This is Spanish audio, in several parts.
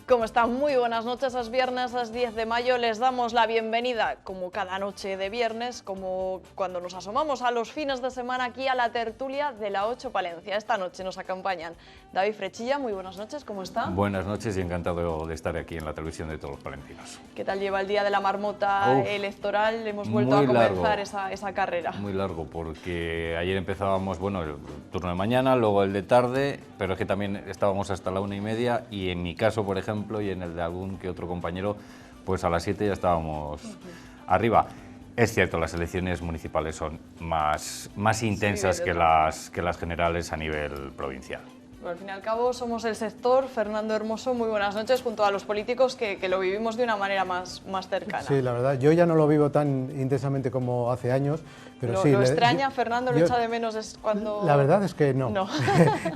¿Cómo están? Muy buenas noches, es viernes, es 10 de mayo, les damos la bienvenida, como cada noche de viernes, como cuando nos asomamos a los fines de semana aquí a la tertulia de la 8 Palencia. Esta noche nos acompañan David Frechilla, muy buenas noches, ¿cómo está? Buenas noches y encantado de estar aquí en la televisión de todos los palentinos. ¿Qué tal lleva el día de la marmota electoral? Hemos vuelto a comenzar esa carrera. Muy largo, porque ayer empezábamos, bueno, el turno de mañana, luego el de tarde, pero es que también estábamos hasta la 1:30 y en mi caso, por ejemplo, y en el de algún que otro compañero, pues a las 7 ya estábamos arriba. Es cierto, las elecciones municipales son más intensas que las generales a nivel provincial. Pero al fin y al cabo somos el sector. Fernando Hermoso, muy buenas noches, junto a los políticos que lo vivimos de una manera más cercana. Sí, la verdad, yo ya no lo vivo tan intensamente como hace años, pero sí. ¿Lo extraña, Fernando? ¿Lo echa de menos cuando...? La verdad es que no.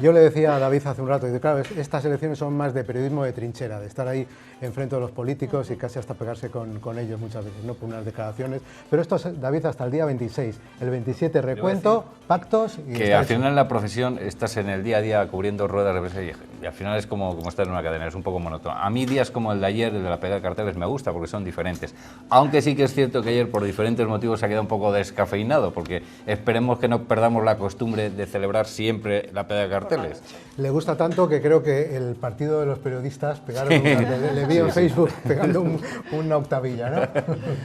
Yo le decía a David hace un rato, y claro, estas elecciones son más de periodismo de trinchera, de estar ahí enfrente de los políticos y casi hasta pegarse con ellos muchas veces, ¿no? Por unas declaraciones. Pero esto es, David, hasta el día 26. El 27 recuento, pactos... Y que al final en la profesión estás en el día a día cubriendo ruedas de prensa y al final es como estar en una cadena, es un poco monótono. A mí días como el de ayer, el de la pega de carteles, me gusta porque son diferentes. Aunque sí que es cierto que ayer por diferentes motivos se ha quedado un poco descafeinado, porque esperemos que no perdamos la costumbre de celebrar siempre la pega de carteles. Le gusta tanto que creo que el partido de los periodistas pegaron un cartel, le vi en Facebook pegando una octavilla, ¿no?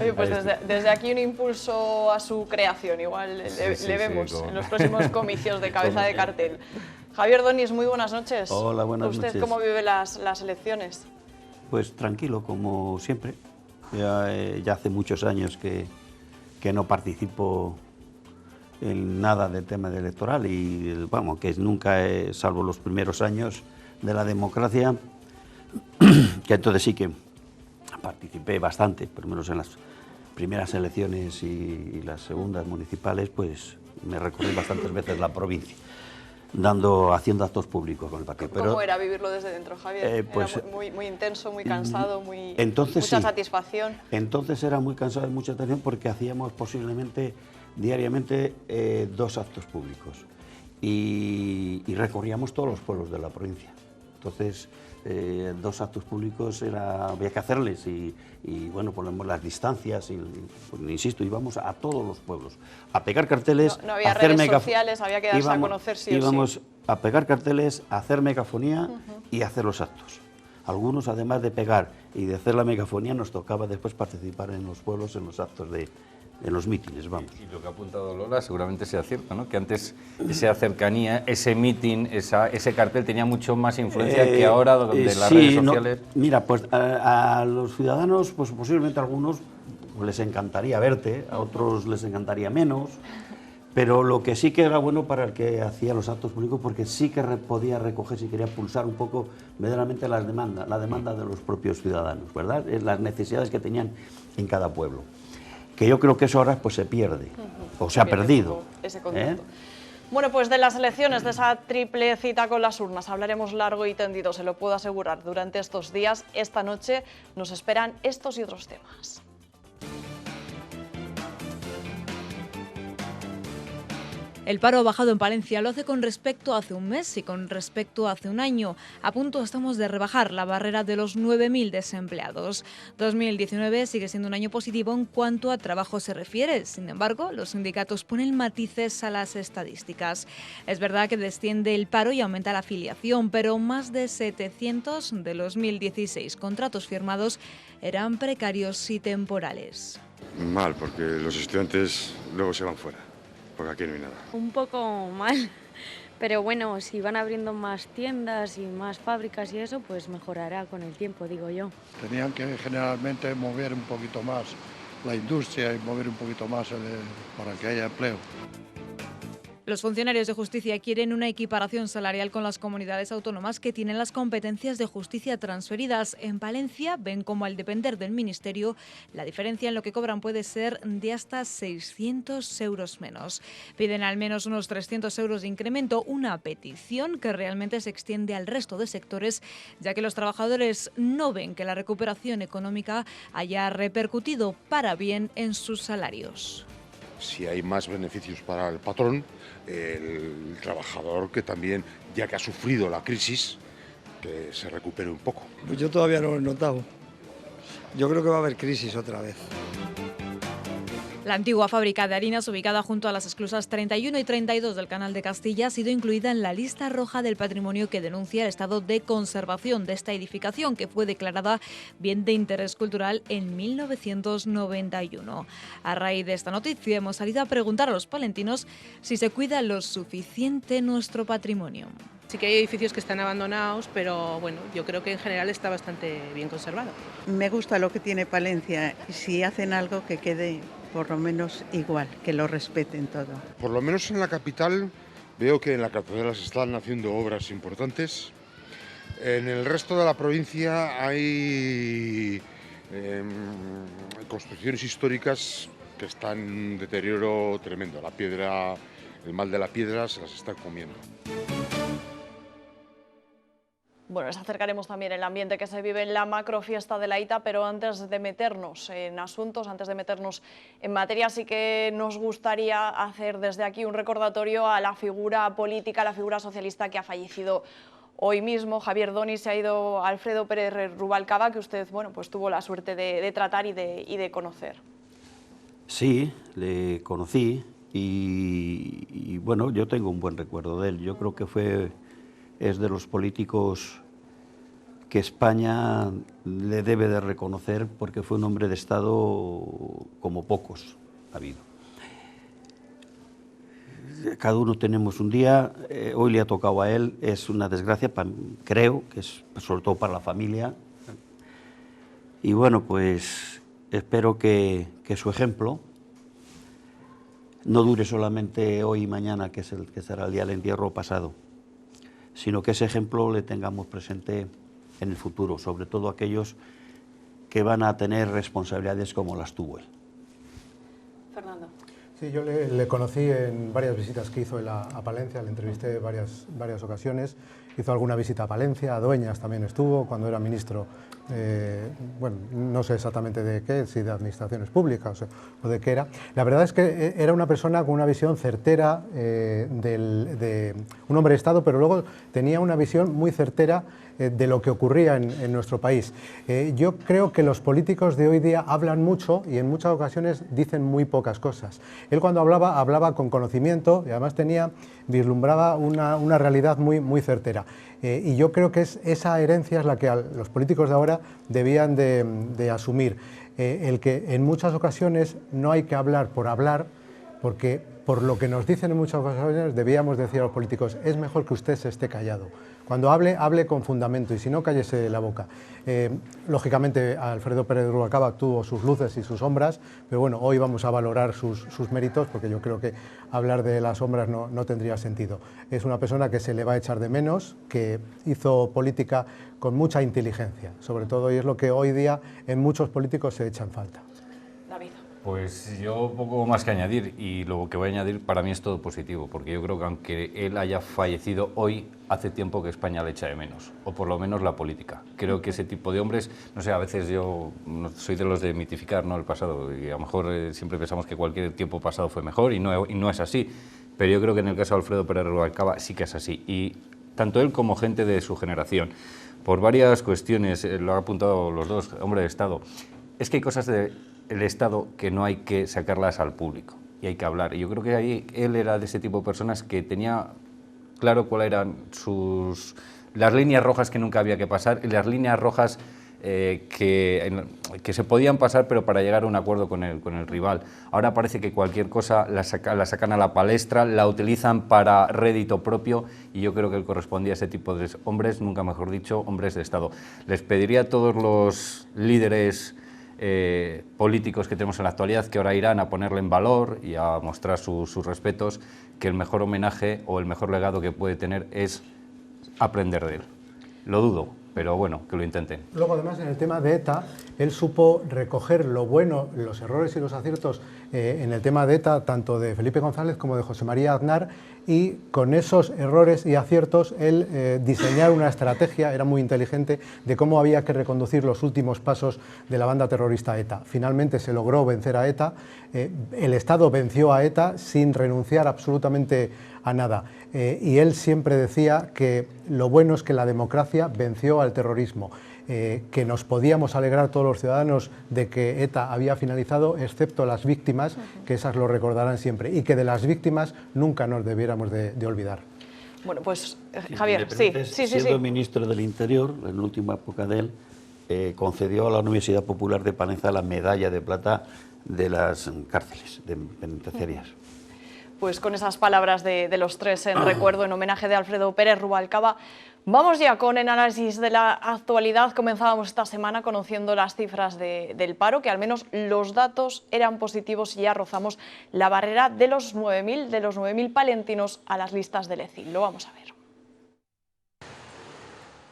Oye, pues desde aquí un impulso a su creación, igual le vemos en los próximos comicios de cabeza de cartel. Javier Donis, muy buenas noches. Hola, buenas noches. ¿Usted cómo vive las elecciones? Pues tranquilo, como siempre. Ya hace muchos años que no participo en nada del tema electoral y, vamos, que nunca, salvo los primeros años de la democracia, que entonces sí que participé bastante, por lo menos en las primeras elecciones y las segundas municipales, pues me recorrí bastantes veces la provincia, haciendo actos públicos con el partido. ¿Cómo era vivirlo desde dentro, Javier? Pues, ¿Era muy intenso, muy cansado, entonces mucha sí, satisfacción? Entonces era muy cansado y mucha atención porque hacíamos posiblemente diariamente 2 actos públicos y recorríamos todos los pueblos de la provincia. Entonces 2 actos públicos había que hacerles y bueno, ponemos las distancias y pues, insisto, íbamos a todos los pueblos a pegar carteles. No había redes sociales, había que darse a conocer sí o sí. Íbamos a pegar carteles, a hacer megafonía y a hacer los actos. Algunos, además de pegar y de hacer la megafonía, nos tocaba después participar en los pueblos, en los actos en los mítines, vamos. Y lo que ha apuntado Lola seguramente sea cierto, ¿no? Que antes esa cercanía, ese mítin, ese cartel tenía mucho más influencia que ahora donde las redes sociales... Mira, pues a los ciudadanos, pues posiblemente a algunos les encantaría verte, a otros les encantaría menos, pero lo que sí que era bueno para el que hacía los actos públicos, porque sí que podía recoger, si quería pulsar un poco verdaderamente la demanda de los propios ciudadanos, ¿verdad? Las necesidades que tenían en cada pueblo. Que yo creo que eso ahora pues se pierde, o se ha perdido. Ese concepto. Bueno, pues de las elecciones, de esa triple cita con las urnas, hablaremos largo y tendido, se lo puedo asegurar, durante estos días. Esta noche nos esperan estos y otros temas. El paro ha bajado en Palencia, lo hace con respecto a hace un mes y con respecto a hace un año. A punto estamos de rebajar la barrera de los 9.000 desempleados. 2019 sigue siendo un año positivo en cuanto a trabajo se refiere. Sin embargo, los sindicatos ponen matices a las estadísticas. Es verdad que desciende el paro y aumenta la afiliación, pero más de 700 de los 1.016 contratos firmados eran precarios y temporales. Mal, porque los estudiantes luego se van fuera. Porque aquí no hay nada. Un poco mal, pero bueno, si van abriendo más tiendas y más fábricas y eso, pues mejorará con el tiempo, digo yo. Tenían que generalmente mover un poquito más la industria y mover un poquito más para que haya empleo. Los funcionarios de justicia quieren una equiparación salarial con las comunidades autónomas que tienen las competencias de justicia transferidas. En Palencia ven como al depender del Ministerio, la diferencia en lo que cobran puede ser de hasta 600 euros menos. Piden al menos unos 300 euros de incremento, una petición que realmente se extiende al resto de sectores, ya que los trabajadores no ven que la recuperación económica haya repercutido para bien en sus salarios. Si hay más beneficios para el patrón, el trabajador que también, ya que ha sufrido la crisis, que se recupere un poco. Pues yo todavía no lo he notado. Yo creo que va a haber crisis otra vez. La antigua fábrica de harinas, ubicada junto a las esclusas 31 y 32 del Canal de Castilla, ha sido incluida en la lista roja del patrimonio que denuncia el estado de conservación de esta edificación, que fue declarada bien de interés cultural en 1991. A raíz de esta noticia hemos salido a preguntar a los palentinos si se cuida lo suficiente nuestro patrimonio. Sí que hay edificios que están abandonados, pero bueno, yo creo que en general está bastante bien conservado. Me gusta lo que tiene Palencia y si hacen algo que quede por lo menos igual, que lo respeten todo. Por lo menos en la capital veo que en la catedral se están haciendo obras importantes. En el resto de la provincia hay construcciones históricas que están en un deterioro tremendo. La piedra, el mal de la piedra se las está comiendo. Bueno, les acercaremos también el ambiente que se vive en la macrofiesta de la ITA, pero antes de meternos en asuntos, antes de meternos en materia, sí que nos gustaría hacer desde aquí un recordatorio a la figura política, a la figura socialista que ha fallecido hoy mismo. Javier Doni, se ha ido Alfredo Pérez Rubalcaba, que usted pues tuvo la suerte de tratar y de conocer. Sí, le conocí y bueno, yo tengo un buen recuerdo de él. Yo creo que es de los políticos que España le debe de reconocer, porque fue un hombre de Estado como pocos ha habido. Cada uno tenemos un día, hoy le ha tocado a él, es una desgracia, creo que es sobre todo para la familia. Y bueno, pues espero que su ejemplo no dure solamente hoy y mañana, que será el día del entierro pasado, sino que ese ejemplo le tengamos presente en el futuro, sobre todo aquellos que van a tener responsabilidades como las tuvo él. Fernando. Sí, yo le conocí en varias visitas que hizo él a Palencia, le entrevisté varias ocasiones, hizo alguna visita a Palencia, a Dueñas también estuvo, cuando era ministro, bueno, no sé exactamente de qué, si de administraciones públicas o de qué era. La verdad es que era una persona con una visión certera de un hombre de Estado, pero luego tenía una visión muy certera de lo que ocurría en nuestro país. Yo creo que los políticos de hoy día hablan mucho y en muchas ocasiones dicen muy pocas cosas. Él cuando hablaba con conocimiento y además vislumbraba una realidad muy certera. Y yo creo que esa herencia es la que los políticos de ahora debían de asumir. El que en muchas ocasiones no hay que hablar por hablar, porque por lo que nos dicen en muchas ocasiones debíamos decir a los políticos, es mejor que usted se esté callado. Cuando hable con fundamento y si no, cállese la boca. Lógicamente, Alfredo Pérez Rubalcaba tuvo sus luces y sus sombras, pero bueno, hoy vamos a valorar sus méritos, porque yo creo que hablar de las sombras no tendría sentido. Es una persona que se le va a echar de menos, que hizo política con mucha inteligencia, sobre todo, y es lo que hoy día en muchos políticos se echa en falta. David. Pues yo poco más que añadir, y lo que voy a añadir para mí es todo positivo, porque yo creo que aunque él haya fallecido hoy, hace tiempo que España le echa de menos, o por lo menos la política. Creo que ese tipo de hombres, no sé, a veces yo no soy de los de mitificar, ¿no?, el pasado, y a lo mejor siempre pensamos que cualquier tiempo pasado fue mejor, y no es así, pero yo creo que en el caso de Alfredo Pérez Rubalcaba sí que es así, y tanto él como gente de su generación, por varias cuestiones, lo han apuntado los dos, hombre de Estado, es que hay cosas del Estado que no hay que sacarlas al público y hay que hablar. Y yo creo que ahí él era de ese tipo de personas que tenía claro cuáles eran las líneas rojas que nunca había que pasar y las líneas rojas que se podían pasar, pero para llegar a un acuerdo con el rival. Ahora parece que cualquier cosa la sacan a la palestra, la utilizan para rédito propio, y yo creo que él correspondía a ese tipo de hombres, nunca mejor dicho, hombres de Estado. Les pediría a todos los líderes políticos que tenemos en la actualidad, que ahora irán a ponerle en valor y a mostrar sus respetos, que el mejor homenaje o el mejor legado que puede tener es aprender de él. Lo dudo, pero bueno, que lo intenten. Luego, además, en el tema de ETA, él supo recoger lo bueno, los errores y los aciertos en el tema de ETA, tanto de Felipe González como de José María Aznar, y con esos errores y aciertos él diseñar una estrategia, era muy inteligente, de cómo había que reconducir los últimos pasos de la banda terrorista ETA. Finalmente se logró vencer a ETA, el Estado venció a ETA sin renunciar absolutamente a nada. Y él siempre decía que lo bueno es que la democracia venció al terrorismo, que nos podíamos alegrar todos los ciudadanos de que ETA había finalizado, excepto las víctimas, que esas lo recordarán siempre, y que de las víctimas nunca nos debiéramos de olvidar. Bueno, pues Javier, sí. Siendo ministro del Interior, en la última época de él, concedió a la Universidad Popular de Palencia la medalla de plata de las cárceles penitenciarias. Pues con esas palabras de los tres en recuerdo, en homenaje de Alfredo Pérez Rubalcaba, vamos ya con el análisis de la actualidad. Comenzábamos esta semana conociendo las cifras del paro, que al menos los datos eran positivos y ya rozamos la barrera de los 9.000 palentinos a las listas del ECIL. Lo vamos a ver.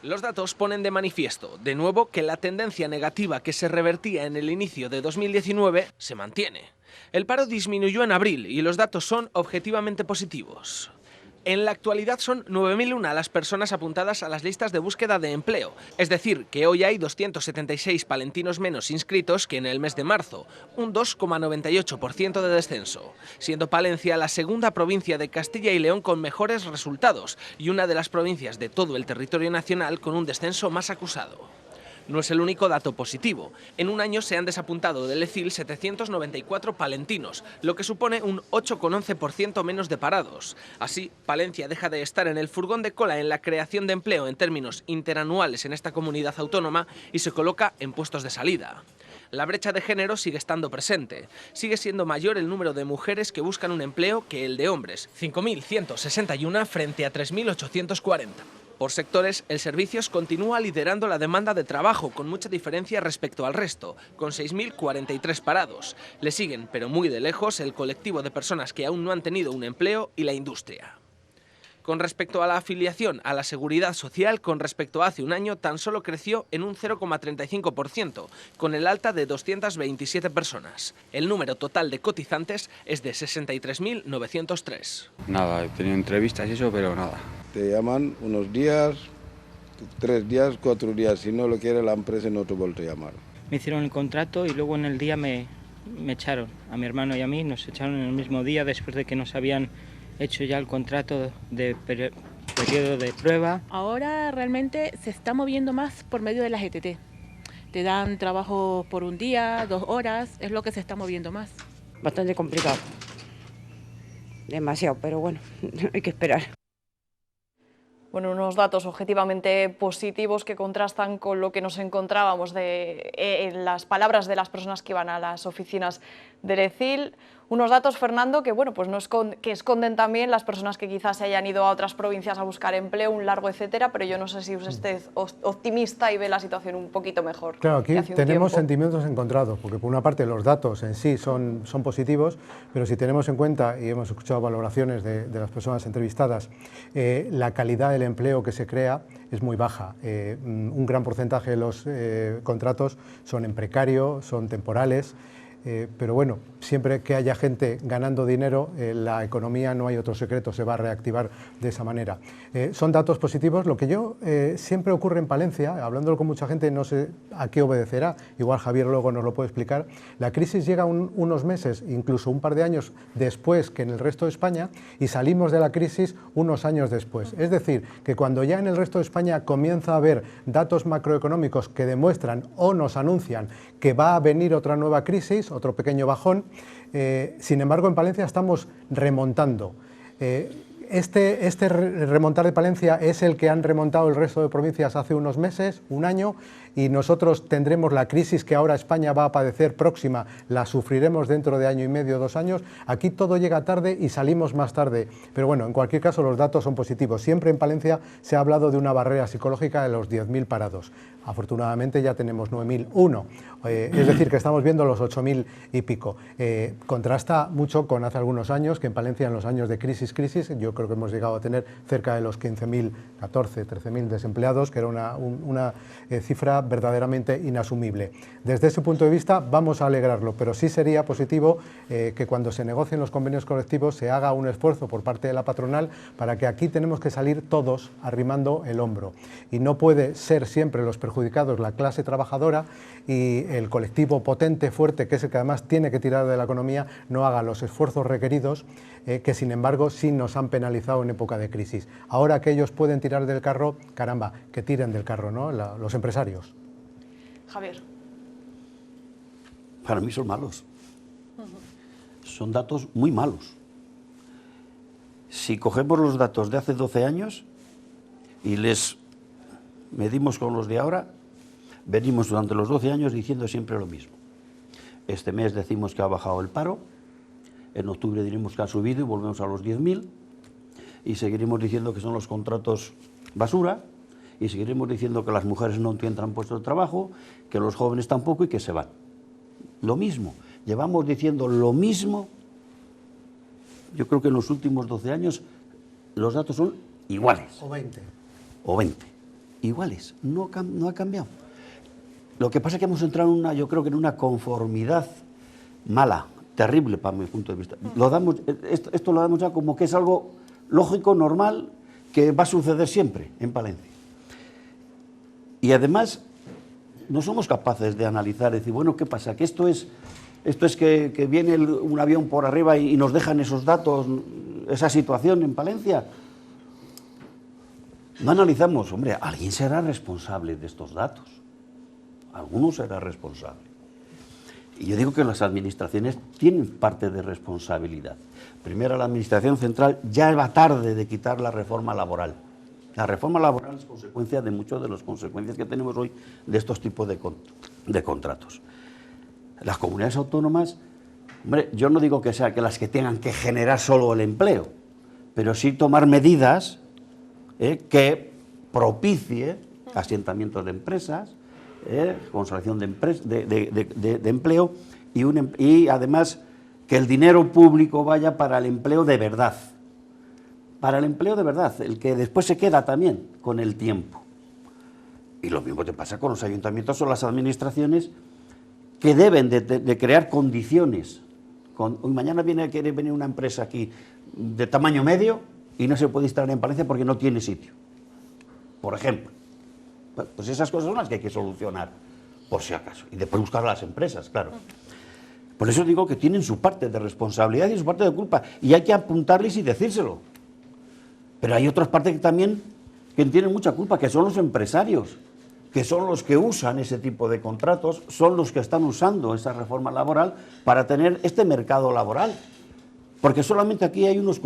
Los datos ponen de manifiesto, de nuevo, que la tendencia negativa que se revertía en el inicio de 2019 se mantiene. El paro disminuyó en abril y los datos son objetivamente positivos. En la actualidad son 9.001 las personas apuntadas a las listas de búsqueda de empleo, es decir, que hoy hay 276 palentinos menos inscritos que en el mes de marzo, un 2,98% de descenso, siendo Palencia la segunda provincia de Castilla y León con mejores resultados y una de las provincias de todo el territorio nacional con un descenso más acusado. No es el único dato positivo. En un año se han desapuntado del ECIL 794 palentinos, lo que supone un 8,11% menos de parados. Así, Palencia deja de estar en el furgón de cola en la creación de empleo en términos interanuales en esta comunidad autónoma y se coloca en puestos de salida. La brecha de género sigue estando presente. Sigue siendo mayor el número de mujeres que buscan un empleo que el de hombres, 5.161 frente a 3.840. Por sectores, el Servicios continúa liderando la demanda de trabajo con mucha diferencia respecto al resto, con 6.043 parados. Le siguen, pero muy de lejos, el colectivo de personas que aún no han tenido un empleo y la industria. Con respecto a la afiliación a la Seguridad Social, con respecto a hace un año, tan solo creció en un 0,35%, con el alta de 227 personas. El número total de cotizantes es de 63.903. Nada, he tenido entrevistas y eso, pero nada. Te llaman unos días, 3 días, 4 días. Si no lo quiere la empresa no te vuelve a llamar. Me hicieron el contrato y luego en el día me echaron. A mi hermano y a mí nos echaron en el mismo día después de que nos habían hecho ya el contrato de periodo de prueba. Ahora realmente se está moviendo más por medio de las ETT. Te dan trabajo por un día, 2 horas, es lo que se está moviendo más. Bastante complicado. Demasiado, pero bueno, hay que esperar. Bueno, unos datos objetivamente positivos que contrastan con lo que nos encontrábamos en las palabras de las personas que iban a las oficinas del ECIL. Unos datos, Fernando, que bueno, pues que esconden también las personas que quizás se hayan ido a otras provincias a buscar empleo, un largo etcétera, pero yo no sé si usted es optimista y ve la situación un poquito mejor. Claro, aquí tenemos sentimientos encontrados, porque por una parte los datos en sí son positivos, pero si tenemos en cuenta, y hemos escuchado valoraciones de las personas entrevistadas, la calidad del empleo que se crea es muy baja. Un gran porcentaje de los contratos son en precario, son temporales. Pero bueno, siempre que haya gente ganando dinero, la economía, no hay otro secreto, se va a reactivar de esa manera. Son datos positivos. Lo que siempre ocurre en Palencia, hablándolo con mucha gente, no sé a qué obedecerá, igual Javier luego nos lo puede explicar, la crisis llega unos meses, incluso un par de años después que en el resto de España, y salimos de la crisis unos años después. Es decir, que cuando ya en el resto de España comienza a haber datos macroeconómicos que demuestran o nos anuncian que va a venir otra nueva crisis, otro pequeño bajón, sin embargo en Palencia estamos remontando. Este remontar de Palencia es el que han remontado el resto de provincias hace unos meses, un año, y nosotros tendremos la crisis que ahora España va a padecer próxima, la sufriremos dentro de año y medio, 2 años. Aquí todo llega tarde y salimos más tarde, pero bueno, en cualquier caso los datos son positivos. Siempre en Palencia se ha hablado de una barrera psicológica de los 10.000 parados. Afortunadamente ya tenemos 9.001, es decir, que estamos viendo los 8.000 y pico. Contrasta mucho con hace algunos años, que en Palencia en los años de crisis, yo creo que hemos llegado a tener cerca de los 15.000, 14, 13.000 desempleados, que era una cifra verdaderamente inasumible. Desde ese punto de vista vamos a alegrarlo, pero sí sería positivo que cuando se negocien los convenios colectivos se haga un esfuerzo por parte de la patronal para que aquí tenemos que salir todos arrimando el hombro. Y no puede ser siempre los perjudicados la clase trabajadora y el colectivo potente, fuerte, que es el que además tiene que tirar de la economía, no haga los esfuerzos requeridos que sin embargo sí nos han penalizado en época de crisis. Ahora que ellos pueden tirar del carro, caramba, que tiren del carro, ¿no? Los empresarios. Javier. Para mí son malos. Son datos muy malos. Si cogemos los datos de hace 12 años y les medimos con los de ahora, venimos durante los 12 años diciendo siempre lo mismo. Este mes decimos que ha bajado el paro, en octubre diremos que ha subido y volvemos a los 10.000, y seguiremos diciendo que son los contratos basura, y seguiremos diciendo que las mujeres no encuentran puestos de trabajo, que los jóvenes tampoco y que se van. Lo mismo, llevamos diciendo lo mismo. Yo creo que en los últimos 12 años los datos son iguales. O 20. O 20. Iguales, no ha cambiado. Lo que pasa es que hemos entrado en en una conformidad mala, terrible para mi punto de vista. Esto lo damos ya como que es algo lógico, normal, que va a suceder siempre en Palencia. Y además no somos capaces de analizar, decir, bueno, ¿qué pasa? Que esto es que viene un avión por arriba y nos dejan esos datos, esa situación en Palencia. No analizamos, hombre, alguien será responsable de estos datos. Alguno será responsable. Y yo digo que las administraciones tienen parte de responsabilidad. Primero, la administración central ya va tarde de quitar la reforma laboral. La reforma laboral es consecuencia de muchas de las consecuencias que tenemos hoy de estos tipos de contratos. Las comunidades autónomas, hombre, yo no digo que sea que las que tengan que generar solo el empleo, pero sí tomar medidas que propicie asentamientos de empresas, consolidación de empleo y además que el dinero público vaya para el empleo de verdad. Para el empleo de verdad, el que después se queda también con el tiempo. Y lo mismo te pasa con los ayuntamientos o las administraciones que deben de crear condiciones. Mañana quiere venir una empresa aquí de tamaño medio y no se puede instalar en Palencia porque no tiene sitio, por ejemplo. Pues esas cosas son las que hay que solucionar, por si acaso. Y después buscar a las empresas, claro. Por eso digo que tienen su parte de responsabilidad y su parte de culpa. Y hay que apuntarles y decírselo. Pero hay otras partes que también tienen mucha culpa, que son los empresarios, que son los que usan ese tipo de contratos, son los que están usando esa reforma laboral para tener este mercado laboral. Porque solamente aquí hay unos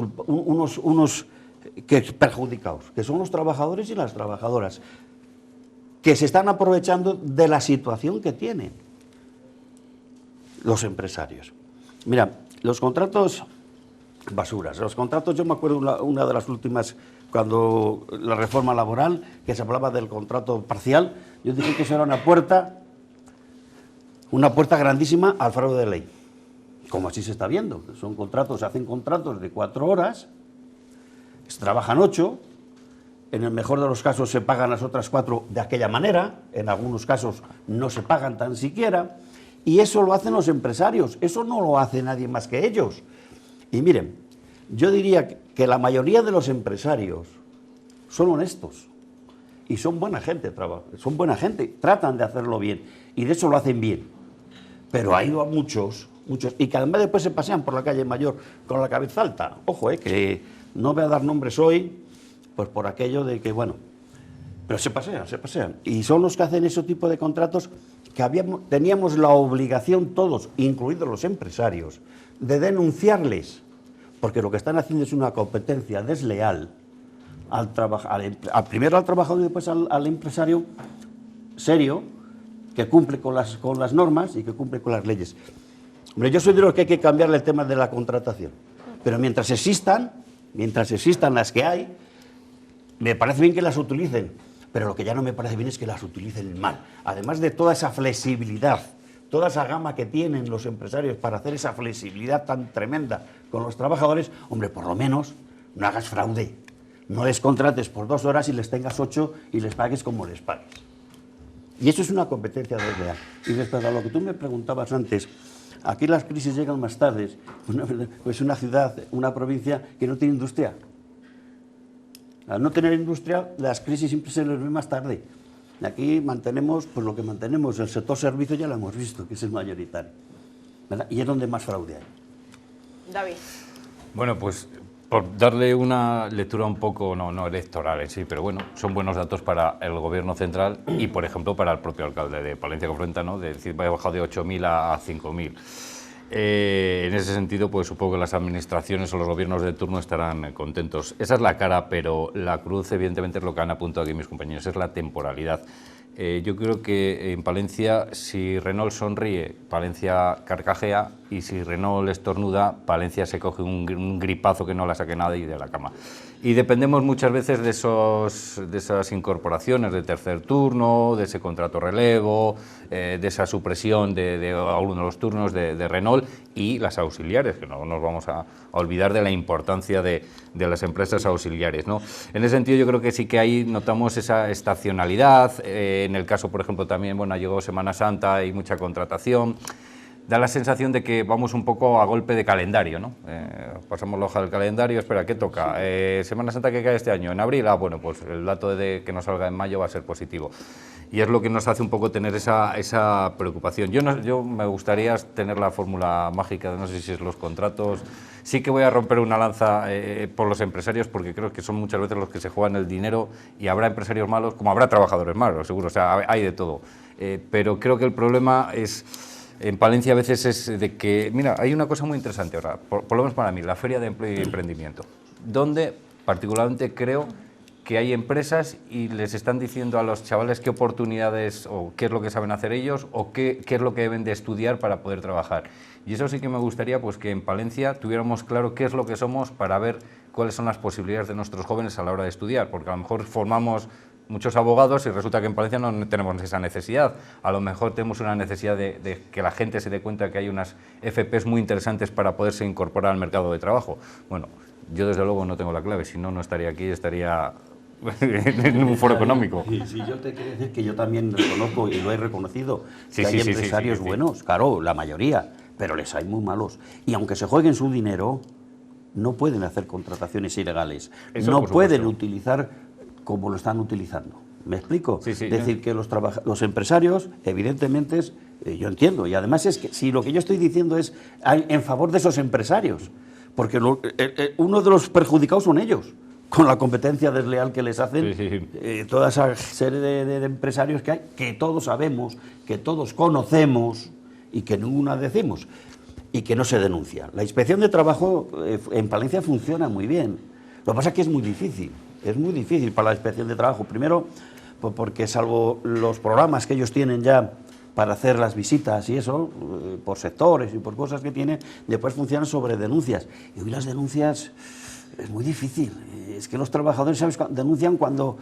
perjudicados, que son los trabajadores y las trabajadoras, que se están aprovechando de la situación que tienen los empresarios. Mira, los contratos basuras, los contratos, yo me acuerdo una de las últimas, cuando la reforma laboral, que se hablaba del contrato parcial, yo dije que eso era una puerta grandísima al fraude de ley, como así se está viendo. Son contratos, se hacen contratos de 4 horas, se trabajan 8, en el mejor de los casos se pagan las otras 4 de aquella manera, en algunos casos no se pagan tan siquiera, y eso lo hacen los empresarios, eso no lo hace nadie más que ellos. Y miren, yo diría que la mayoría de los empresarios son honestos y son buena gente, tratan de hacerlo bien y de eso lo hacen bien. Pero hay muchos, y que además después se pasean por la calle Mayor con la cabeza alta. Ojo, que no voy a dar nombres hoy, pues por aquello de que, bueno, pero se pasean. Y son los que hacen ese tipo de contratos que teníamos la obligación todos, incluidos los empresarios, de denunciarles, porque lo que están haciendo es una competencia desleal primero al trabajador y después al empresario serio, que cumple con las normas y que cumple con las leyes. Hombre, yo soy de los que hay que cambiarle el tema de la contratación, pero mientras existan las que hay, me parece bien que las utilicen, pero lo que ya no me parece bien es que las utilicen mal. Además de toda esa flexibilidad, toda esa gama que tienen los empresarios para hacer esa flexibilidad tan tremenda con los trabajadores, hombre, por lo menos no hagas fraude. No les contrates por 2 horas y les tengas 8 y les pagues como les pagues. Y eso es una competencia desleal. Y respecto a lo que tú me preguntabas antes, aquí las crisis llegan más tarde. Pues una ciudad, una provincia que no tiene industria. Al no tener industria, las crisis siempre se les ve más tarde. Aquí mantenemos, pues lo que mantenemos, el sector servicio ya lo hemos visto, que es el mayoritario, ¿verdad? Y es donde más fraude hay. David. Bueno, pues por darle una lectura un poco, no electoral en sí, pero bueno, son buenos datos para el gobierno central y, por ejemplo, para el propio alcalde de Palencia Cofrenta, ¿no? De decir, ha bajado de 8.000 a 5.000. En ese sentido, pues supongo que las administraciones o los gobiernos de turno estarán contentos. Esa es la cara, pero la cruz, evidentemente, es lo que han apuntado aquí mis compañeros, es la temporalidad. Yo creo que en Palencia, si Renault sonríe, Palencia carcajea, y si Renault estornuda, Palencia se coge un gripazo que no la saque nadie de la cama. Y dependemos muchas veces de esas incorporaciones de tercer turno, de ese contrato relevo, de esa supresión de algunos de los turnos de Renault y las auxiliares, que no nos vamos a olvidar de la importancia de las empresas auxiliares, ¿no? En ese sentido, yo creo que sí que ahí notamos esa estacionalidad. En el caso, por ejemplo, también, bueno, llegó Semana Santa y mucha contratación. Da la sensación de que vamos un poco a golpe de calendario, ¿no? Pasamos la hoja del calendario, espera, ¿qué toca? Semana Santa, ¿qué cae este año? ¿En abril? Ah, bueno, pues el dato de que no salga en mayo va a ser positivo. Y es lo que nos hace un poco tener esa preocupación. Yo me gustaría tener la fórmula mágica de no sé si es los contratos. Sí que voy a romper una lanza por los empresarios, porque creo que son muchas veces los que se juegan el dinero, y habrá empresarios malos como habrá trabajadores malos, seguro, o sea, hay de todo. Pero creo que el problema es... En Palencia a veces es de que, mira, hay una cosa muy interesante ahora, por lo menos para mí, la Feria de Empleo y Emprendimiento, donde particularmente creo que hay empresas y les están diciendo a los chavales qué oportunidades o qué es lo que saben hacer ellos o qué es lo que deben de estudiar para poder trabajar. Y eso sí que me gustaría, pues, que en Palencia tuviéramos claro qué es lo que somos para ver cuáles son las posibilidades de nuestros jóvenes a la hora de estudiar, porque a lo mejor formamos muchos abogados y resulta que en Palencia no tenemos esa necesidad. A lo mejor tenemos una necesidad de que la gente se dé cuenta que hay unas FPs muy interesantes para poderse incorporar al mercado de trabajo. Bueno, yo desde luego no tengo la clave, si no, no estaría aquí, estaría en un foro económico. Sí, yo te quiero decir que yo también reconozco y lo he reconocido, que hay empresarios buenos, claro, la mayoría, pero les hay muy malos. Y aunque se jueguen su dinero, no pueden hacer contrataciones ilegales, eso, no pueden utilizar como lo están utilizando. ¿Me explico? Es decir, que los empresarios, evidentemente, yo entiendo, y además es que si lo que yo estoy diciendo es en favor de esos empresarios, porque uno de los perjudicados son ellos, con la competencia desleal que les hacen toda esa serie de empresarios que hay, que todos sabemos, que todos conocemos y que ninguna decimos, y que no se denuncia. La inspección de trabajo en Palencia funciona muy bien, lo que pasa es que es muy difícil. Es muy difícil para la inspección de trabajo, primero porque salvo los programas que ellos tienen ya para hacer las visitas y eso, por sectores y por cosas que tienen, después funcionan sobre denuncias. Y hoy las denuncias es muy difícil, es que los trabajadores, ¿sabes?, denuncian cuando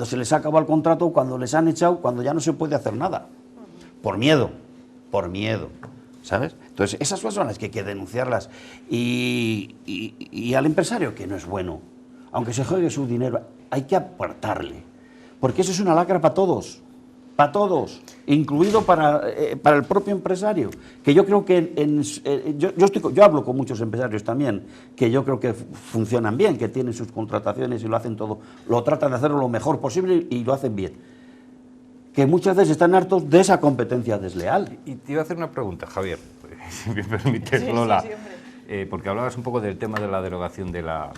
se les ha acabado el contrato, cuando les han echado, cuando ya no se puede hacer nada, por miedo, ¿sabes? Entonces esas personas que hay que denunciarlas y al empresario que no es bueno, aunque se juegue su dinero, hay que apartarle, porque eso es una lacra para todos, incluido para el propio empresario, que yo creo que yo hablo con muchos empresarios también, que yo creo que funcionan bien, que tienen sus contrataciones y lo hacen todo, lo tratan de hacerlo lo mejor posible y lo hacen bien, que muchas veces están hartos de esa competencia desleal. Y te iba a hacer una pregunta, Javier, si me permites, Lola. Porque hablabas un poco del tema de la derogación de la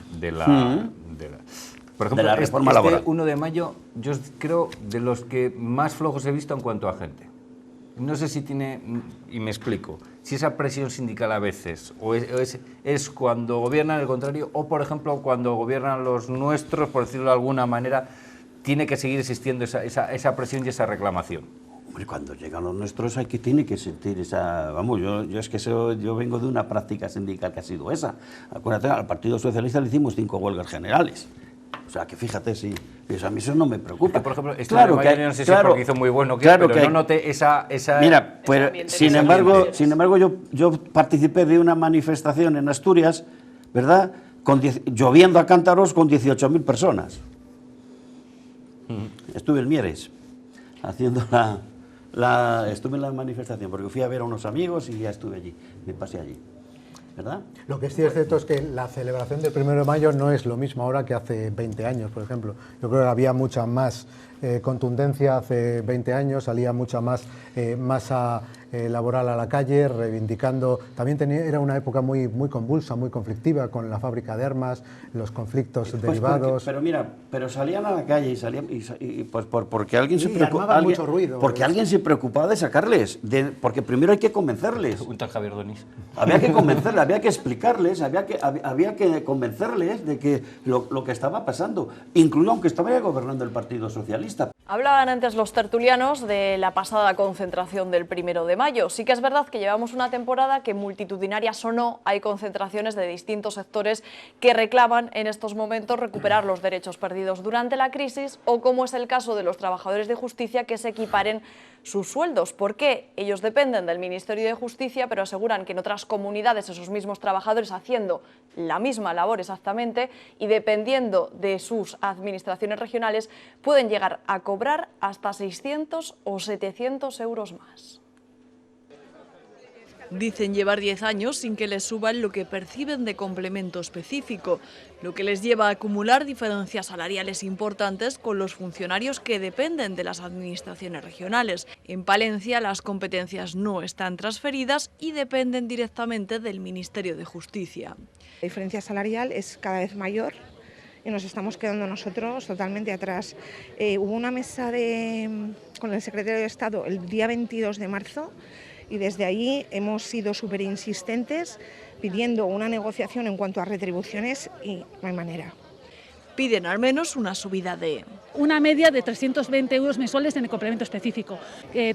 por ejemplo, de la reforma laboral. 1 de mayo, yo creo de los que más flojos he visto en cuanto a gente. No sé si tiene, y me explico, si esa presión sindical a veces, o es cuando gobiernan el contrario, o por ejemplo cuando gobiernan los nuestros, por decirlo de alguna manera, tiene que seguir existiendo esa presión y esa reclamación. Hombre, cuando llegan los nuestros tiene que sentir esa... Vamos, yo es que yo vengo de una práctica sindical que ha sido esa. Acuérdate, al Partido Socialista le hicimos 5 huelgas generales. O sea, que fíjate, sí, a mí eso no me preocupa. Por ejemplo, claro que no sé si es porque hizo muy bueno, pero no noté esa... Mira, pues, sin embargo, yo participé de una manifestación en Asturias, ¿verdad?, lloviendo a cántaros con 18.000 personas. Estuve en Mieres. haciendo estuve en la manifestación porque fui a ver a unos amigos y ya estuve allí, me pasé allí, ¿verdad? Lo que sí es cierto es que la celebración del 1 de mayo no es lo mismo ahora que hace 20 años, por ejemplo. Yo creo que había mucha más contundencia hace 20 años, salía mucha más masa laboral a la calle, reivindicando. También era una época muy convulsa, muy conflictiva, con la fábrica de armas, los conflictos derivados. Pero salían a la calle y pues porque alguien se preocupaba, mucho ruido. Porque alguien se preocupaba de sacarles, porque primero hay que convencerles. Un tal Javier Donís. Había que convencerles, había que explicarles, había que convencerles de que lo que estaba pasando, incluso aunque estaba ya gobernando el Partido Socialista. Hablaban antes los tertulianos de la pasada concentración del 1 de mayo. Sí que es verdad que llevamos una temporada que, multitudinarias o no, hay concentraciones de distintos sectores que reclaman en estos momentos recuperar los derechos perdidos durante la crisis, o, como es el caso de los trabajadores de justicia, que se equiparen sus sueldos. ¿Por qué? Ellos dependen del Ministerio de Justicia, pero aseguran que en otras comunidades esos mismos trabajadores, haciendo la misma labor exactamente y dependiendo de sus administraciones regionales, pueden llegar a cobrar hasta 600 o 700 euros más. Dicen llevar 10 años sin que les suban lo que perciben de complemento específico, lo que les lleva a acumular diferencias salariales importantes con los funcionarios que dependen de las administraciones regionales. En Palencia las competencias no están transferidas y dependen directamente del Ministerio de Justicia. La diferencia salarial es cada vez mayor y nos estamos quedando nosotros totalmente atrás. Hubo una mesa con el secretario de Estado el día 22 de marzo y desde ahí hemos sido súper insistentes pidiendo una negociación en cuanto a retribuciones y no hay manera. Piden al menos una subida de... Una media de 320 euros mensuales en el complemento específico.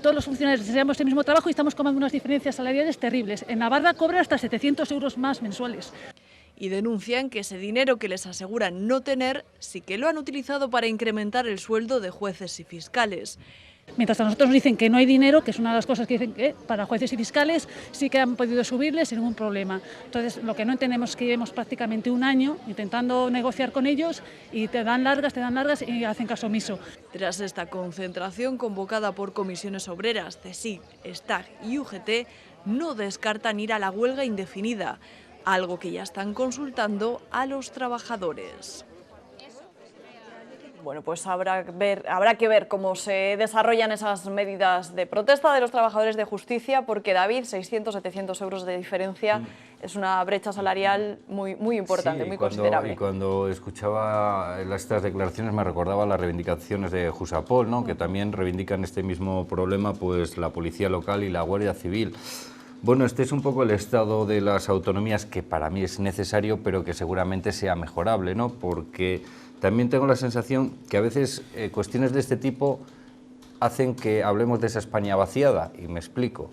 Todos los funcionarios deseamos el mismo trabajo y estamos cobrando unas diferencias salariales terribles. En Navarra cobra hasta 700 euros más mensuales. Y denuncian que ese dinero que les aseguran no tener sí que lo han utilizado para incrementar el sueldo de jueces y fiscales. Mientras a nosotros nos dicen que no hay dinero, que es una de las cosas que dicen que para jueces y fiscales sí que han podido subirles sin ningún problema. Entonces, lo que no entendemos es que llevemos prácticamente un año intentando negociar con ellos y te dan largas y hacen caso omiso. Tras esta concentración convocada por comisiones obreras, CSIC, STAG y UGT, no descartan ir a la huelga indefinida, algo que ya están consultando a los trabajadores. Bueno, pues habrá que ver cómo se desarrollan esas medidas de protesta de los trabajadores de justicia, porque, David, 600, 700 euros de diferencia es una brecha salarial muy importante, muy considerable. Y cuando escuchaba estas declaraciones me recordaba las reivindicaciones de Jusapol, ¿no? Que también reivindican este mismo problema, pues la Policía Local y la Guardia Civil. Bueno, este es un poco el estado de las autonomías, que para mí es necesario, pero que seguramente sea mejorable, ¿no? Porque también tengo la sensación que a veces cuestiones de este tipo hacen que hablemos de esa España vaciada, y me explico.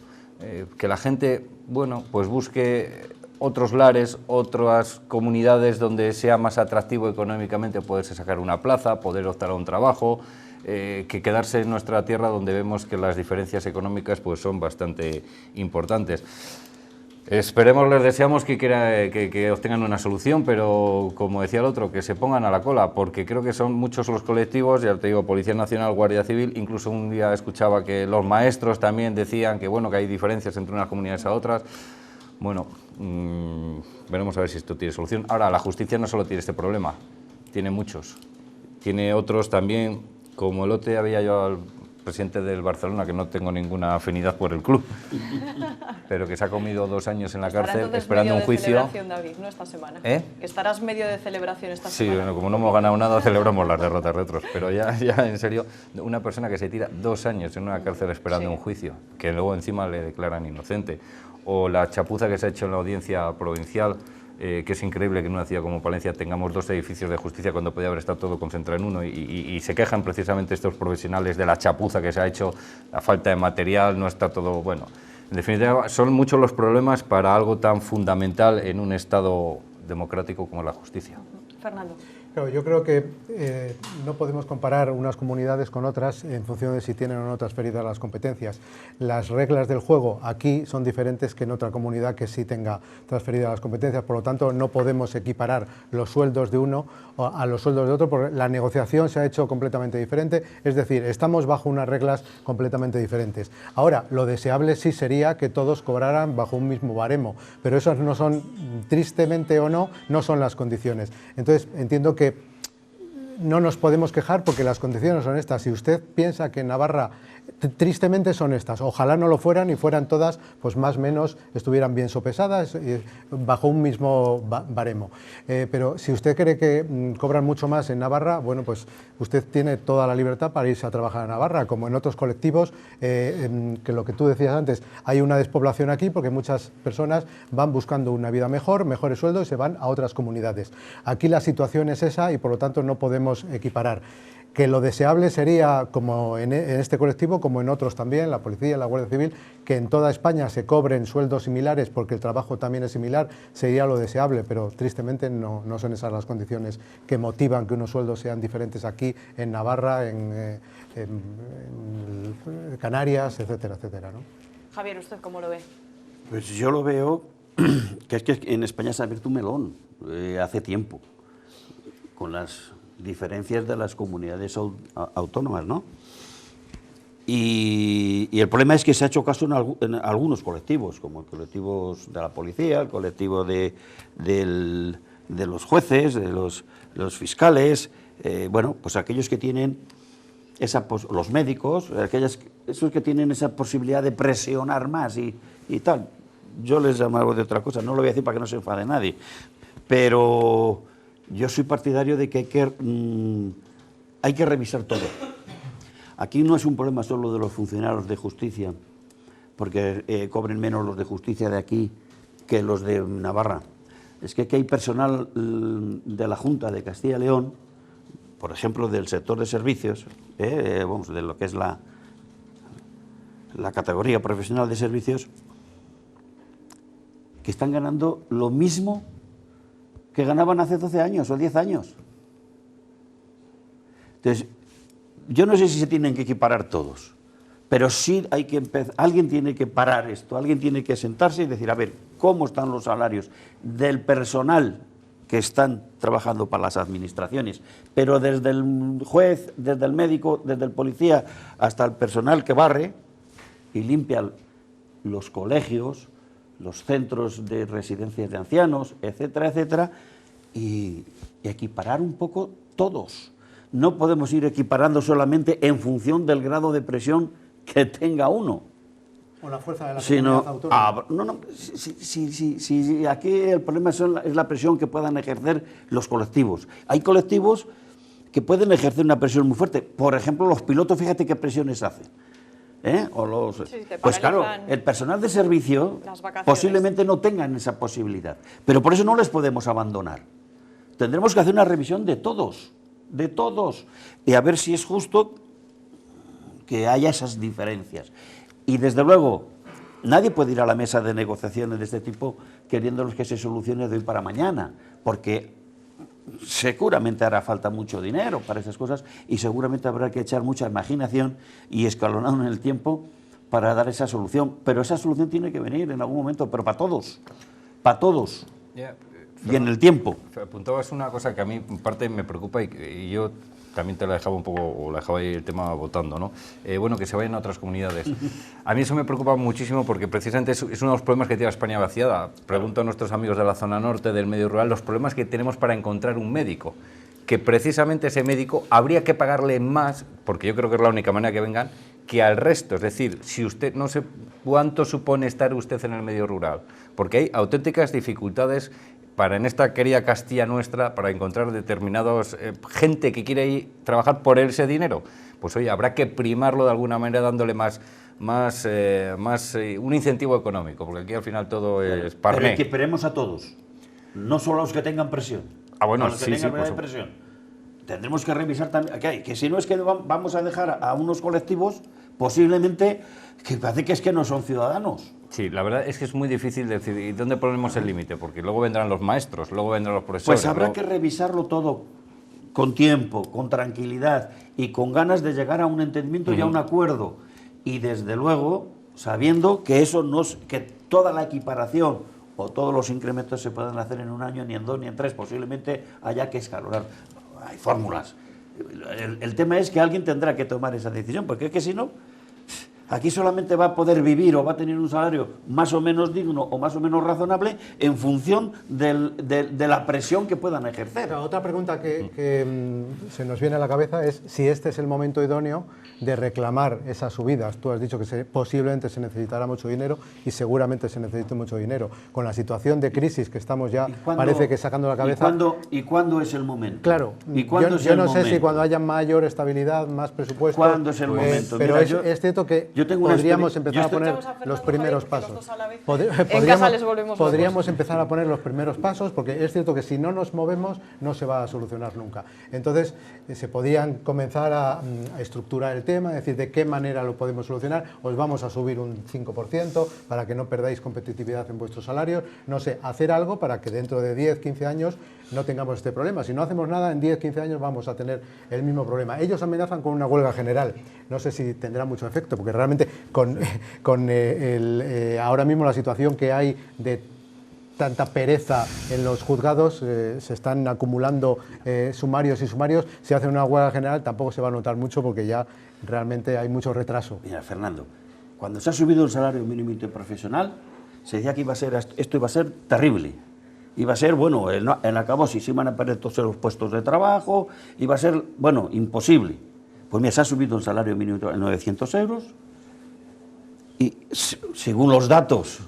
Que la gente, bueno, pues busque otros lares, otras comunidades donde sea más atractivo económicamente poderse sacar una plaza, poder optar a un trabajo, que quedarse en nuestra tierra, donde vemos que las diferencias económicas pues son bastante importantes. Esperemos, les deseamos que obtengan una solución, pero como decía el otro, que se pongan a la cola, porque creo que son muchos los colectivos, ya te digo, Policía Nacional, Guardia Civil, incluso un día escuchaba que los maestros también decían que, bueno, que hay diferencias entre unas comunidades a otras. Bueno, veremos a ver si esto tiene solución. Ahora, la justicia no solo tiene este problema, tiene muchos, tiene otros también, como el otro día veía yo al presidente del Barcelona, que no tengo ninguna afinidad por el club, pero que se ha comido 2 años en la cárcel esperando un juicio. Estarás medio de celebración, David, no esta semana. Que estarás medio de celebración esta semana. Sí, bueno, como no hemos ganado nada, celebramos las derrotas retros, pero ya en serio, una persona que se tira 2 años en una cárcel esperando un juicio, que luego encima le declaran inocente, o la chapuza que se ha hecho en la audiencia provincial, que es increíble que en una ciudad como Palencia tengamos 2 edificios de justicia cuando podía haber estado todo concentrado en uno, y se quejan precisamente estos profesionales de la chapuza que se ha hecho, la falta de material, no está todo bueno. En definitiva, son muchos los problemas para algo tan fundamental en un Estado democrático como la justicia. Fernando. Claro, yo creo que no podemos comparar unas comunidades con otras en función de si tienen o no transferidas las competencias. Las reglas del juego aquí son diferentes que en otra comunidad que sí tenga transferidas las competencias, por lo tanto no podemos equiparar los sueldos de uno a los sueldos de otro, porque la negociación se ha hecho completamente diferente, es decir, estamos bajo unas reglas completamente diferentes. Ahora, lo deseable sí sería que todos cobraran bajo un mismo baremo, pero esas no son, tristemente o no son las condiciones. Entonces, entiendo que no nos podemos quejar porque las condiciones son estas. Si usted piensa que en Navarra tristemente son estas, ojalá no lo fueran y fueran todas, pues más o menos estuvieran bien sopesadas bajo un mismo baremo. Pero si usted cree que cobran mucho más en Navarra, bueno, pues usted tiene toda la libertad para irse a trabajar a Navarra, como en otros colectivos, que lo que tú decías antes, hay una despoblación aquí porque muchas personas van buscando una vida mejor, mejores sueldos y se van a otras comunidades. Aquí la situación es esa y por lo tanto no podemos equiparar. Que lo deseable sería, como en este colectivo, como en otros también, la policía, la Guardia Civil, que en toda España se cobren sueldos similares porque el trabajo también es similar, sería lo deseable, pero tristemente no son esas las condiciones que motivan que unos sueldos sean diferentes aquí, en Navarra, en Canarias, etcétera, etcétera, ¿no? Javier, ¿usted cómo lo ve? Pues yo lo veo que es que en España se ha abierto un melón hace tiempo, con las diferencias de las comunidades autónomas, ¿no? Y el problema es que se ha hecho caso en algunos colectivos, como el colectivo de la policía, el colectivo de los jueces, de los fiscales, bueno, pues aquellos que tienen los médicos, esos que tienen esa posibilidad de presionar más y tal. Yo les llamaba de otra cosa, no lo voy a decir para que no se enfade nadie, pero yo soy partidario de que hay que revisar todo. Aquí no es un problema solo de los funcionarios de justicia, porque cobren menos los de justicia de aquí que los de Navarra. Es que aquí hay personal de la Junta de Castilla y León, por ejemplo, del sector de servicios, vamos, de lo que es la categoría profesional de servicios, que están ganando lo mismo que ganaban hace 12 años o 10 años. Entonces, yo no sé si se tienen que equiparar todos, pero sí hay que alguien tiene que parar esto, alguien tiene que sentarse y decir, a ver, ¿cómo están los salarios del personal que están trabajando para las administraciones? Pero desde el juez, desde el médico, desde el policía, hasta el personal que barre y limpia los colegios, los centros de residencias de ancianos, etcétera, etcétera, y equiparar un poco todos. No podemos ir equiparando solamente en función del grado de presión que tenga uno. O la fuerza de la comunidad autónoma. Si aquí el problema es la presión que puedan ejercer los colectivos. Hay colectivos que pueden ejercer una presión muy fuerte. Por ejemplo, los pilotos, fíjate qué presiones hacen. Pues claro, el personal de servicio posiblemente no tengan esa posibilidad, pero por eso no les podemos abandonar. Tendremos que hacer una revisión de todos, y a ver si es justo que haya esas diferencias. Y desde luego, nadie puede ir a la mesa de negociaciones de este tipo queriéndolos que se solucione de hoy para mañana, porque seguramente hará falta mucho dinero para esas cosas y seguramente habrá que echar mucha imaginación y escalonar en el tiempo para dar esa solución. Pero esa solución tiene que venir en algún momento, pero para todos, y en el tiempo. Apuntabas una cosa que a mí en parte me preocupa y yo también te la dejaba un poco, o la dejaba ahí el tema votando, ¿no? Bueno, que se vayan a otras comunidades. A mí eso me preocupa muchísimo porque precisamente es uno de los problemas que tiene España vaciada. Pregunto a nuestros amigos de la zona norte, del medio rural, los problemas que tenemos para encontrar un médico. Que precisamente ese médico habría que pagarle más, porque yo creo que es la única manera que vengan, que al resto. Es decir, si usted, no sé cuánto supone estar usted en el medio rural, porque hay auténticas dificultades para en esta querida Castilla nuestra, para encontrar determinados gente que quiere ir trabajar por ese dinero, pues oye, habrá que primarlo de alguna manera dándole más un incentivo económico, porque aquí al final todo es parné. Pero equiparemos a todos, no solo a los que tengan presión. Bueno, a los que tengan presión. Tendremos que revisar también, que si no es que vamos a dejar a unos colectivos posiblemente que parece que es que no son ciudadanos. Sí, la verdad es que es muy difícil decir, ¿y dónde ponemos el límite? Porque luego vendrán los maestros, luego vendrán los profesores. Pues habrá que revisarlo todo con tiempo, con tranquilidad y con ganas de llegar a un entendimiento y a un acuerdo. Y desde luego, sabiendo que eso no es, que toda la equiparación o todos los incrementos se pueden hacer en un año, ni en 2, ni en 3, posiblemente haya que escalonar. Hay fórmulas. El tema es que alguien tendrá que tomar esa decisión, porque es que si no, aquí solamente va a poder vivir o va a tener un salario más o menos digno o más o menos razonable en función de la presión que puedan ejercer. Otra pregunta que se nos viene a la cabeza es si este es el momento idóneo de reclamar esas subidas. Tú has dicho que posiblemente se necesitará mucho dinero y seguramente se necesite mucho dinero. Con la situación de crisis que estamos ya, parece que sacando la cabeza... ¿Y cuándo es el momento? Claro, yo no sé si cuando haya mayor estabilidad, más presupuesto... ¿Cuándo es el momento? Pero mira, es cierto que podríamos empezar a poner los primeros pasos. Podríamos empezar a poner los primeros pasos, porque es cierto que si no nos movemos no se va a solucionar nunca. Entonces se podrían comenzar a estructurar el tema, es decir, de qué manera lo podemos solucionar. Os vamos a subir un 5% para que no perdáis competitividad en vuestros salarios. No sé, hacer algo para que dentro de 10, 15 años no tengamos este problema. Si no hacemos nada, en 10, 15 años vamos a tener el mismo problema. Ellos amenazan con una huelga general. No sé si tendrá mucho efecto, porque realmente ahora mismo la situación que hay de tanta pereza en los juzgados, se están acumulando sumarios y sumarios. Si hacen una huelga general tampoco se va a notar mucho, porque ya realmente hay mucho retraso. Mira, Fernando, cuando se ha subido el salario mínimo interprofesional, se decía que esto iba a ser terrible. Iba a ser, bueno, en acabose se iban a perder todos los puestos de trabajo, iba a ser, bueno, imposible. Pues mira, se ha subido el salario mínimo a 900 euros y, según los datos,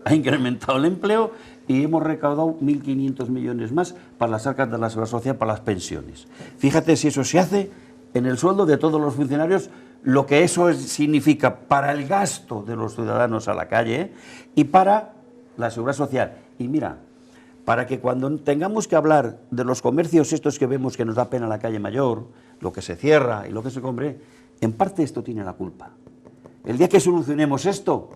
ha incrementado el empleo y hemos recaudado 1.500 millones más para las arcas de la Seguridad Social, para las pensiones. Fíjate si eso se hace en el sueldo de todos los funcionarios, lo que eso significa para el gasto de los ciudadanos a la calle y para la Seguridad Social. Y mira, para que cuando tengamos que hablar de los comercios estos que vemos que nos da pena la calle Mayor, lo que se cierra y lo que se compre, en parte esto tiene la culpa. El día que solucionemos esto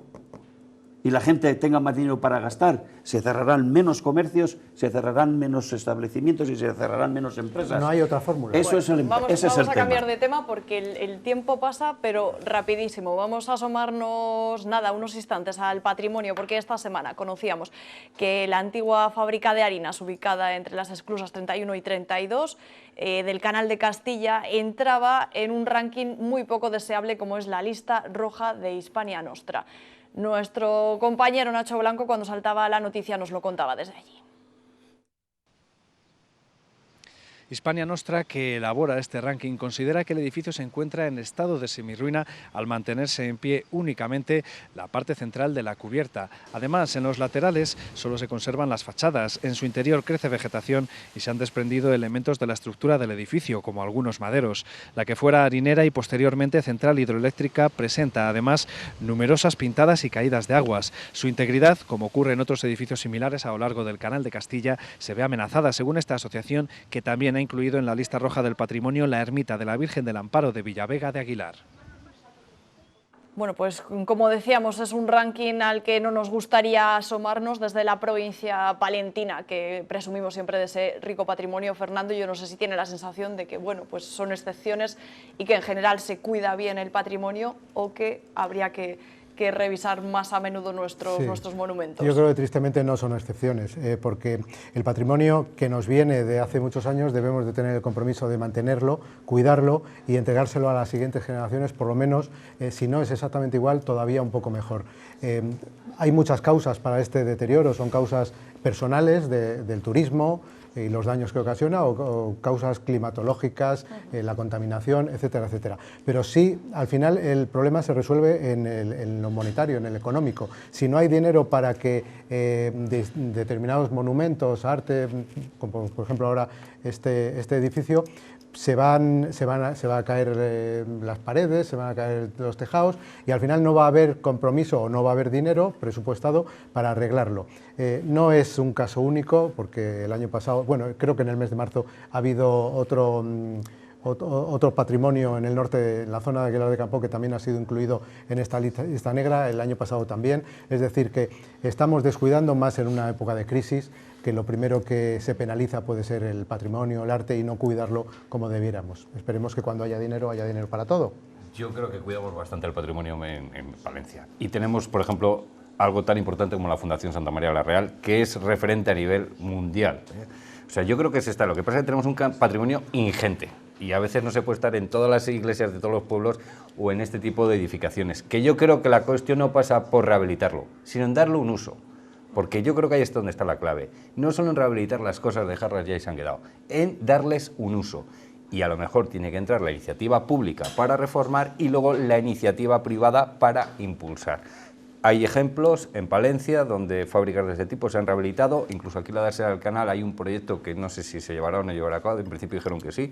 y la gente tenga más dinero para gastar, se cerrarán menos comercios, se cerrarán menos establecimientos y se cerrarán menos empresas. No hay otra fórmula. Eso es el Vamos tema. A cambiar de tema porque el tiempo pasa, pero rapidísimo. Vamos a asomarnos, unos instantes al patrimonio, porque esta semana conocíamos que la antigua fábrica de harinas, ubicada entre las esclusas 31 y 32 del Canal de Castilla, entraba en un ranking muy poco deseable, como es la lista roja de Hispania Nostra. Nuestro compañero Nacho Blanco, cuando saltaba la noticia, nos lo contaba desde allí. Hispania Nostra, que elabora este ranking, considera que el edificio se encuentra en estado de semirruina al mantenerse en pie únicamente la parte central de la cubierta. Además, en los laterales solo se conservan las fachadas, en su interior crece vegetación y se han desprendido elementos de la estructura del edificio, como algunos maderos. La que fuera harinera y posteriormente central hidroeléctrica presenta además numerosas pintadas y caídas de aguas. Su integridad, como ocurre en otros edificios similares a lo largo del Canal de Castilla, se ve amenazada, según esta asociación, que también ha incluido en la lista roja del patrimonio la ermita de la Virgen del Amparo de Villavega de Aguilar. Bueno, pues como decíamos, es un ranking al que no nos gustaría asomarnos desde la provincia palentina, que presumimos siempre de ese rico patrimonio. Fernando, yo no sé si tiene la sensación de que, bueno, pues son excepciones y que en general se cuida bien el patrimonio, o que habría que revisar más a menudo nuestros monumentos. Yo creo que tristemente no son excepciones, porque el patrimonio que nos viene de hace muchos años debemos de tener el compromiso de mantenerlo, cuidarlo y entregárselo a las siguientes generaciones, por lo menos, si no es exactamente igual, todavía un poco mejor. Hay muchas causas para este deterioro, son causas personales del turismo y los daños que ocasiona, o causas climatológicas, la contaminación, etcétera, etcétera. Pero sí, al final el problema se resuelve en lo monetario, en el económico. Si no hay dinero para que determinados monumentos, arte, como por ejemplo ahora este edificio, se van a caer las paredes, se van a caer los tejados y al final no va a haber compromiso o no va a haber dinero presupuestado para arreglarlo. No es un caso único, porque el año pasado, bueno, creo que en el mes de marzo ha habido otro patrimonio en el norte, en la zona de Aguilar de Campo, que también ha sido incluido en esta lista negra, el año pasado también. Es decir, que estamos descuidando más en una época de crisis, que lo primero que se penaliza puede ser el patrimonio, el arte, y no cuidarlo como debiéramos. Esperemos que cuando haya dinero para todo. Yo creo que cuidamos bastante el patrimonio en Palencia. Y tenemos, por ejemplo, algo tan importante como la Fundación Santa María la Real, que es referente a nivel mundial. O sea, yo creo que lo que pasa es que tenemos un patrimonio ingente y a veces no se puede estar en todas las iglesias de todos los pueblos o en este tipo de edificaciones, que yo creo que la cuestión no pasa por rehabilitarlo, sino en darle un uso, porque yo creo que ahí es donde está la clave, no solo en rehabilitar las cosas, dejarlas ya y se han quedado, en darles un uso. Y a lo mejor tiene que entrar la iniciativa pública para reformar y luego la iniciativa privada para impulsar. Hay ejemplos en Palencia donde fábricas de este tipo se han rehabilitado, incluso aquí en la Dársena del Canal hay un proyecto que no sé si se llevará o no llevará a cabo, en principio dijeron que sí.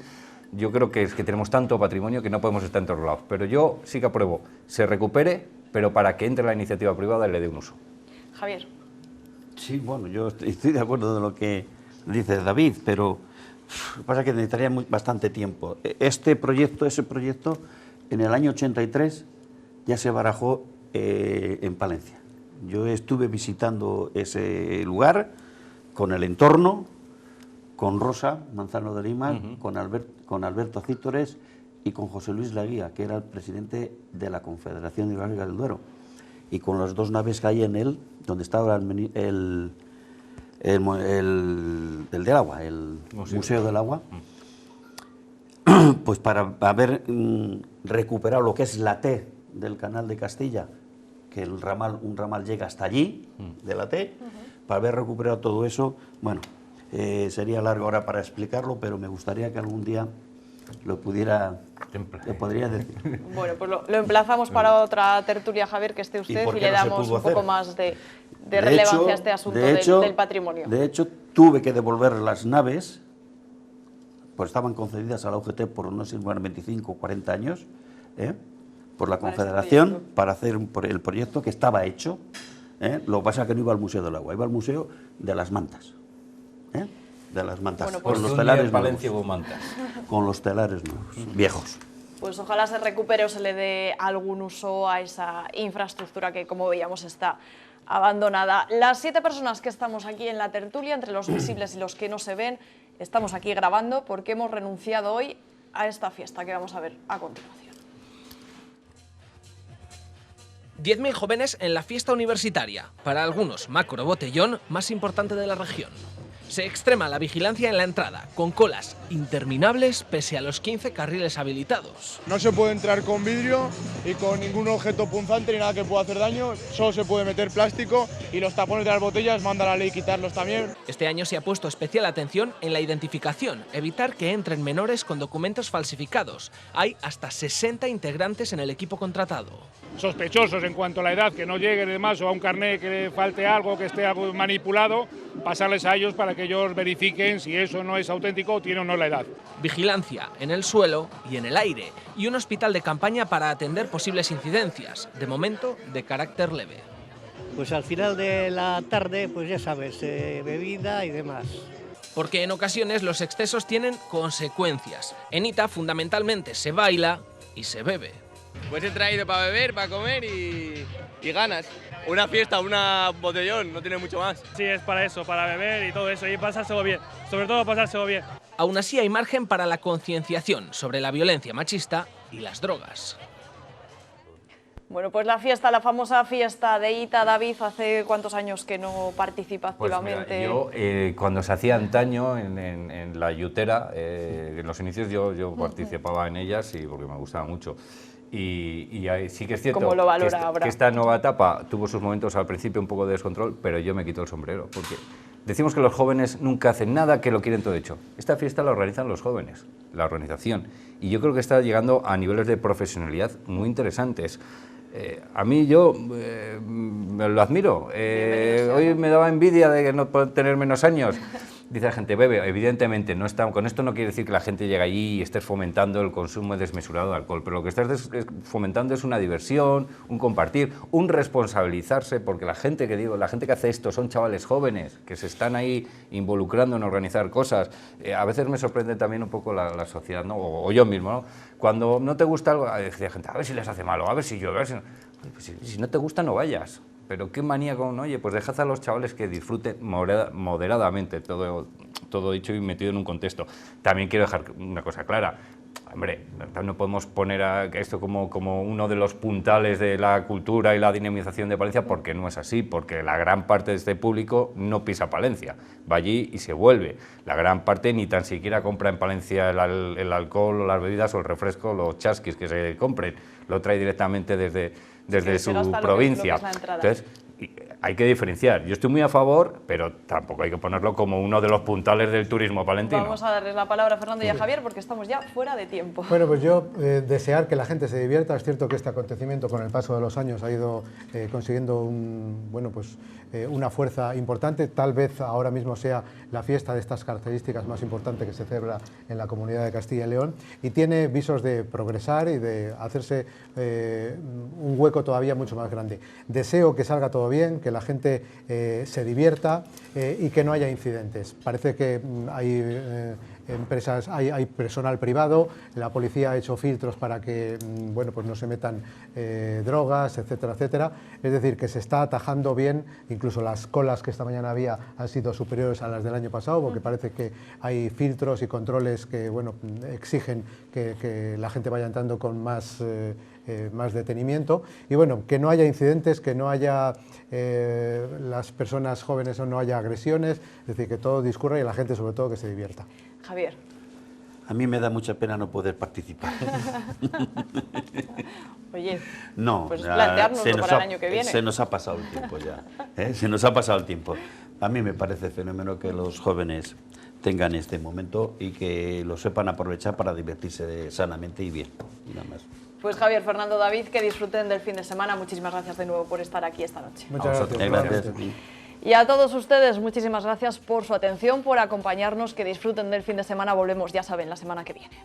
Yo creo que es que tenemos tanto patrimonio que no podemos estar en todos lados, pero yo sí que apruebo, se recupere, pero para que entre la iniciativa privada y le dé un uso. Javier. Sí, bueno, yo estoy de acuerdo de lo que dice David, pero lo que pasa es que necesitaría bastante tiempo. Ese proyecto, en el año 83 ya se barajó en Palencia. Yo estuve visitando ese lugar con el entorno, con Rosa Manzano de Lima, con Alberto Cítores y con José Luis Laguía, que era el presidente de la Confederación Hidrográfica del Duero, y con las dos naves que hay en él, donde estaba el del agua, el Museo del Agua, pues para haber recuperado lo que es la T del Canal de Castilla, que un ramal llega hasta allí, de la T, para haber recuperado todo eso, bueno, sería largo ahora para explicarlo, pero me gustaría que algún día lo podría decir. Bueno, pues lo emplazamos para otra tertulia, Javier, que esté usted y le damos un poco más de relevancia a este asunto del patrimonio. De hecho, tuve que devolver las naves, pues estaban concedidas a la UGT por no sé, 25 o 40 años, por la Confederación, para hacer el proyecto que estaba hecho. Lo que pasa es que no iba al Museo del Agua, iba al Museo de las Mantas. De las mantas, bueno, pues con los telares Palencia nuevos. hubo mantas. Con los telares nuevos, viejos. Pues ojalá se recupere o se le dé algún uso a esa infraestructura que, como veíamos, está abandonada. Las 7 personas que estamos aquí en la tertulia, entre los visibles y los que no se ven, estamos aquí grabando porque hemos renunciado hoy a esta fiesta que vamos a ver a continuación. 10.000 jóvenes en la fiesta universitaria, para algunos macro botellón más importante de la región. Se extrema la vigilancia en la entrada, con colas interminables pese a los 15 carriles habilitados. No se puede entrar con vidrio y con ningún objeto punzante ni nada que pueda hacer daño, solo se puede meter plástico y los tapones de las botellas manda la ley quitarlos también. Este año se ha puesto especial atención en la identificación, evitar que entren menores con documentos falsificados. Hay hasta 60 integrantes en el equipo contratado. Sospechosos en cuanto a la edad, que no lleguen y demás, o a un carnet que le falte algo, que esté algo manipulado, pasarles a ellos para que ellos verifiquen si eso no es auténtico o tiene o no la edad. Vigilancia en el suelo y en el aire, y un hospital de campaña para atender posibles incidencias, de momento de carácter leve. Pues al final de la tarde, pues ya sabes, bebida y demás. Porque en ocasiones los excesos tienen consecuencias. En ITA fundamentalmente se baila y se bebe. Pues he traído para beber, para comer y ganas. Una fiesta, una botellón, no tiene mucho más. Sí, es para eso, para beber y todo eso, y pasárselo bien, sobre todo pasárselo bien. Aún así hay margen para la concienciación sobre la violencia machista y las drogas. Bueno, pues la famosa fiesta de ITA, David, ¿hace cuántos años que no participa activamente? Pues mira, yo cuando se hacía antaño en la Yutera, en los inicios yo participaba en ellas y porque me gustaba mucho. Y sí que es cierto ¿Cómo lo valora ahora? Que esta nueva etapa tuvo sus momentos al principio un poco de descontrol, pero yo me quito el sombrero, porque decimos que los jóvenes nunca hacen nada, que lo quieren todo hecho. Esta fiesta la organizan los jóvenes, la organización, y yo creo que está llegando a niveles de profesionalidad muy interesantes. A mí yo me lo admiro, hoy me daba envidia de no poder tener menos años, dice la gente, bebe, evidentemente, no está, con esto no quiere decir que la gente llegue allí y estés fomentando el consumo desmesurado de alcohol, pero lo que estás fomentando es una diversión, un compartir, un responsabilizarse, porque la gente que hace esto son chavales jóvenes, que se están ahí involucrando en organizar cosas. A veces me sorprende también un poco la sociedad, ¿no? O yo mismo, ¿no? Cuando no te gusta algo, decía gente, a ver si les hace malo, a ver si yo, a ver si no. Pues si no te gusta, no vayas. Pero qué manía con, oye, pues dejad a los chavales que disfruten moderadamente, todo dicho y metido en un contexto. También quiero dejar una cosa clara. Hombre, no podemos poner a esto como uno de los puntales de la cultura y la dinamización de Palencia, porque no es así, porque la gran parte de este público no pisa Palencia, va allí y se vuelve. La gran parte ni tan siquiera compra en Palencia el alcohol o las bebidas o el refresco, los chasquis que se compren, lo trae directamente desde su provincia. Entonces, hay que diferenciar. Yo estoy muy a favor, pero tampoco hay que ponerlo como uno de los puntales del turismo palentino. Vamos a darles la palabra a Fernando y a Javier porque estamos ya fuera de tiempo. Bueno, pues yo desear que la gente se divierta. Es cierto que este acontecimiento con el paso de los años ha ido consiguiendo una fuerza importante. Tal vez ahora mismo sea la fiesta de estas características más importante que se celebra en la comunidad de Castilla y León, y tiene visos de progresar y de hacerse un hueco todavía mucho más grande. Deseo que salga todo bien, que la gente se divierta y que no haya incidentes. Parece que hay empresas, hay personal privado, la policía ha hecho filtros para que pues no se metan drogas, etcétera, etcétera. Es decir, que se está atajando bien, incluso las colas que esta mañana había han sido superiores a las del año pasado, porque parece que hay filtros y controles que exigen que la gente vaya entrando con más detenimiento, y bueno, que no haya incidentes, que no haya las personas jóvenes o no haya agresiones, es decir, que todo discurra y la gente sobre todo que se divierta. Javier. A mí me da mucha pena no poder participar. Oye, no, pues planteárnoslo para el año que viene. Se nos ha pasado el tiempo ya. Se nos ha pasado el tiempo. A mí me parece fenómeno que los jóvenes tengan este momento y que lo sepan aprovechar para divertirse sanamente y bien. Y nada más. Pues Javier, Fernando, David, que disfruten del fin de semana. Muchísimas gracias de nuevo por estar aquí esta noche. Muchas gracias. Y a todos ustedes, muchísimas gracias por su atención, por acompañarnos, que disfruten del fin de semana. Volvemos, ya saben, la semana que viene.